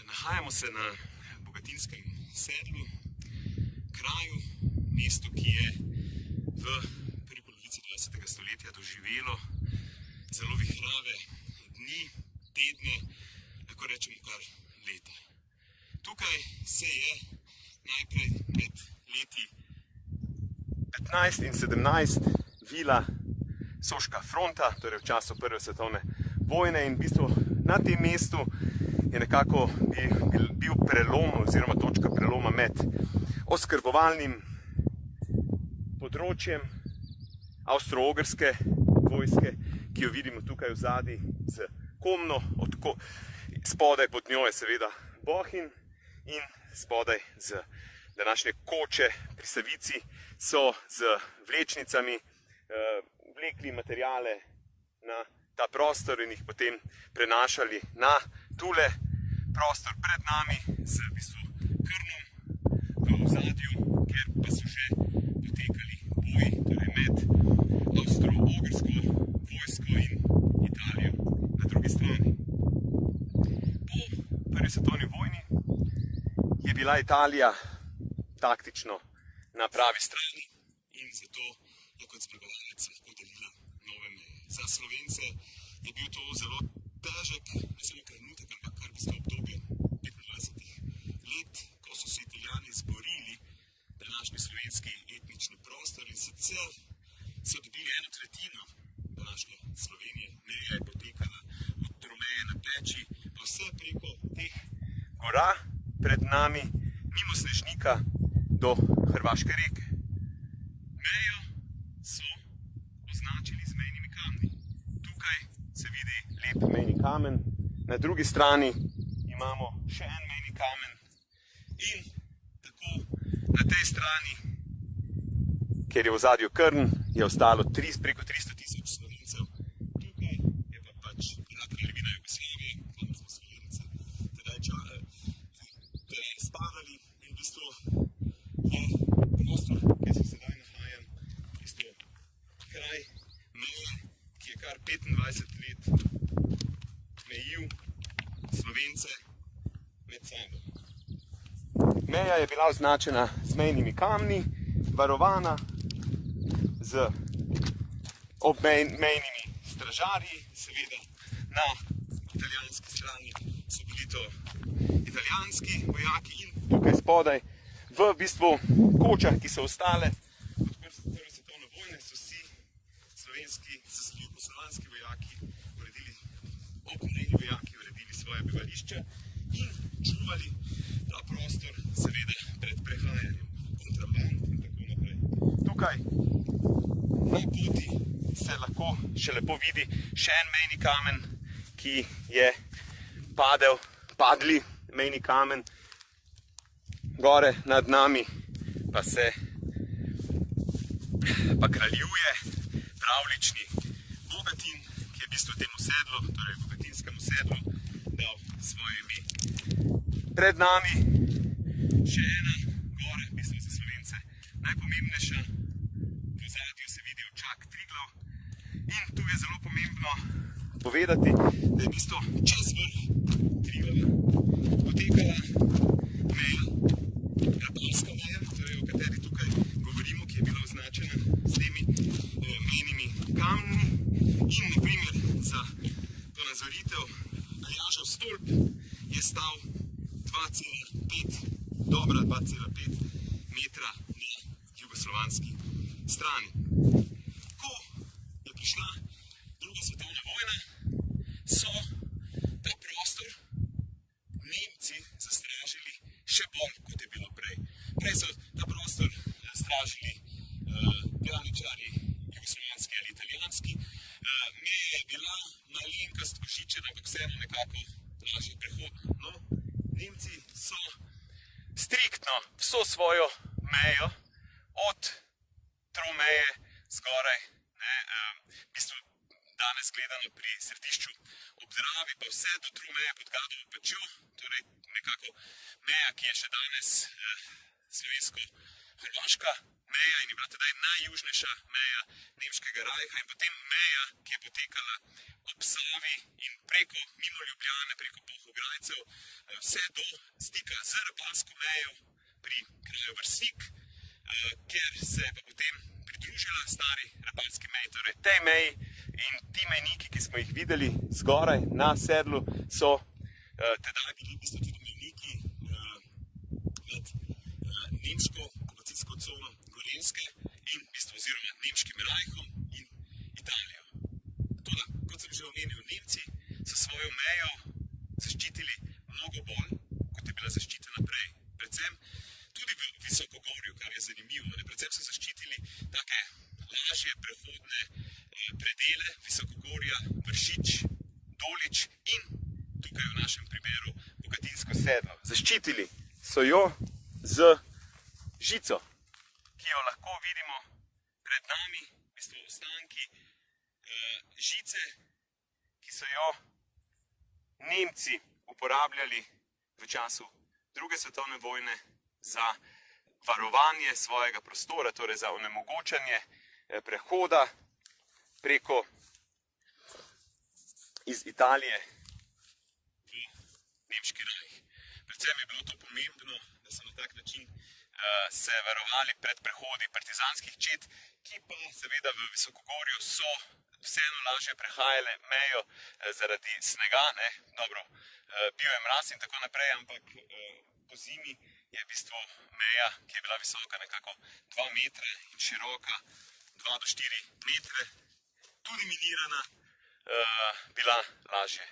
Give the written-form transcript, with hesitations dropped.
Nahajamo se na Bogatinskem sedlu, kraju, mestu, ki je v prvi polovici 20. stoletja doživelo zelo vihrave dni, tedne, lahko rečemo kar leta. Tukaj se je najprej med leti 15 in 17 vila Soška fronta, torej v času Prve svetovne vojne, in v bistvu na tem mestu je nekako bil prelom oziroma točka preloma med oskrbovalnim področjem avstro-ogrske vojske, ki jo vidimo tukaj v zadnji z Komno, spodaj pod njo je seveda Bohinj in spodaj z današnje Koče pri Savici so z vlečnicami vlekli materijale na ta prostor in jih potem prenašali na tule prostor pred nami z v bistvu Krnom v ozadju, ker pa so že potekali boji, torej med avstro-ogrsko vojsko in Italijo na drugi strani. Po prvi svetovni vojni je bila Italija taktično na pravi strani in zato je kot zmagovalec lahko delila nove meje. Za Slovence je bil to zelo težek, ne samo trenutek, ampak kar v bistvu obdobje 25 let, ko so se Italijani zborili današnji slovenski etnični prostor in sicer so dobili 1/3 današnje Slovenije. Meja je potekala od Tromeje na Peči, pa vse preko teh gora pred nami, mimo Snežnika do Hrvaške reke. Mejo so označili z mejnimi kamni. Tukaj se vidi lep mejni kamen, na drugi strani imamo še en mejni kamen in tako na tej strani, kjer je v ozadju Krn, je ostalo preko 300 tisoč Slovencev. Tukaj je pa pač bila kraljevina Jugoslavije, kamor smo Slovence tedaj spadali in v bistvu je prostor, kjer se sedaj nahajam, v bistvu kraj meje, ki je kar 25 let mejil Slovence med sabo. Meja je bila označena z mejnimi kamni, varovana z obmejnimi stražarji, seveda na italijanski strani so bili to italijanski vojaki in tukaj spodaj v bistvu kočah, ki so ostale od Prve svetovne vojne, so si jugoslovanski vojaki uredili, obmejni vojaki uredili svoje bivališče in čuvali ta prostor, seveda pred prehajanjem kontraband in tako naprej. Tukaj na poti se lahko še lepo vidi še en mejni kamen, ki je padli mejni kamen. Gore nad nami pa kraljuje pravlični Bogatin, ki je v bistvu temu sedlu, torej Bogatinskemu sedlu, dal svoje ime. Pred nami še ena gora, v bistvu za Slovence najpomembnejša. V ozadju se vidi očak Triglav in tu je zelo pomembno povedati, da je v bistvu čez vrh Triglava potekala meja, rabalska meja, torej o kateri tukaj govorimo, ki je bila označena s temi mejnimi kamni in na primer za ponazoritev Aljažev stolp je stal 2,5 metra na jugoslovanski strani. Ko je prišla druga svetovna vojna, so ta prostor Nemci zastražili še bolj, kot je bilo prej. Prej so ta prostor stražili graničarji jugoslovanski ali italijanski. Meja je bila malenkost pošičena, ampak vseeno nekako lažje prehodna. No, Nemci so striktno vso svojo mejo od Tromeje zgoraj, v bistvu danes gledano pri Središču ob Dravi, pa vse do Tromeje pod Gadovo pečjo, torej nekako meja, ki je še danes slovensko-hrvaška, meja in je bila tedaj najjužnejša meja Nemškega rajha in potem meja, ki je potekala ob Savi in preko mimo Ljubljane, preko Polhograjcev, vse do stika z Rapalsko mejo pri kraju Vrsnik, kjer se je pa potem pridružila stari Rapalski meji, torej tej meji, in ti mejniki, ki smo jih videli zgoraj na sedlu, so tedaj bili v bistvu tudi mejniki med nemško okupacijsko cono Gorenjske in v bistvu oziroma Nemškim rajhom in Italijo. Toda, kot sem že omenil, Nemci so svojo mejo zaščitili mnogo bolj, kot je bila zaščitena prej. Predvsem tudi v Visokogorju, kar je zanimivo. Predvsem so zaščitili take lažje prehodne predele Visokogorja, Vršič, Dolič in tukaj v našem primeru Bogatinsko sedlo. Zaščitili so jo z žico, ki jo lahko vidimo pred nami, v bistvu ostanki žice, ki so jo Nemci uporabljali v času Druge svetovne vojne za varovanje svojega prostora, torej za onemogočanje prehoda preko iz Italije v Nemški rajh. Predvsem je bilo to pomembno, da so na tak način se varovali pred prehodi partizanskih čet, ki pa seveda v Visokogorju so vseeno lažje prehajale mejo zaradi snega, ne, dobro, bil je mraz in tako naprej, ampak po zimi je v bistvu meja, ki je bila visoka nekako 2 metre in široka 2 do 4 metre, tudi minirana, bila lažje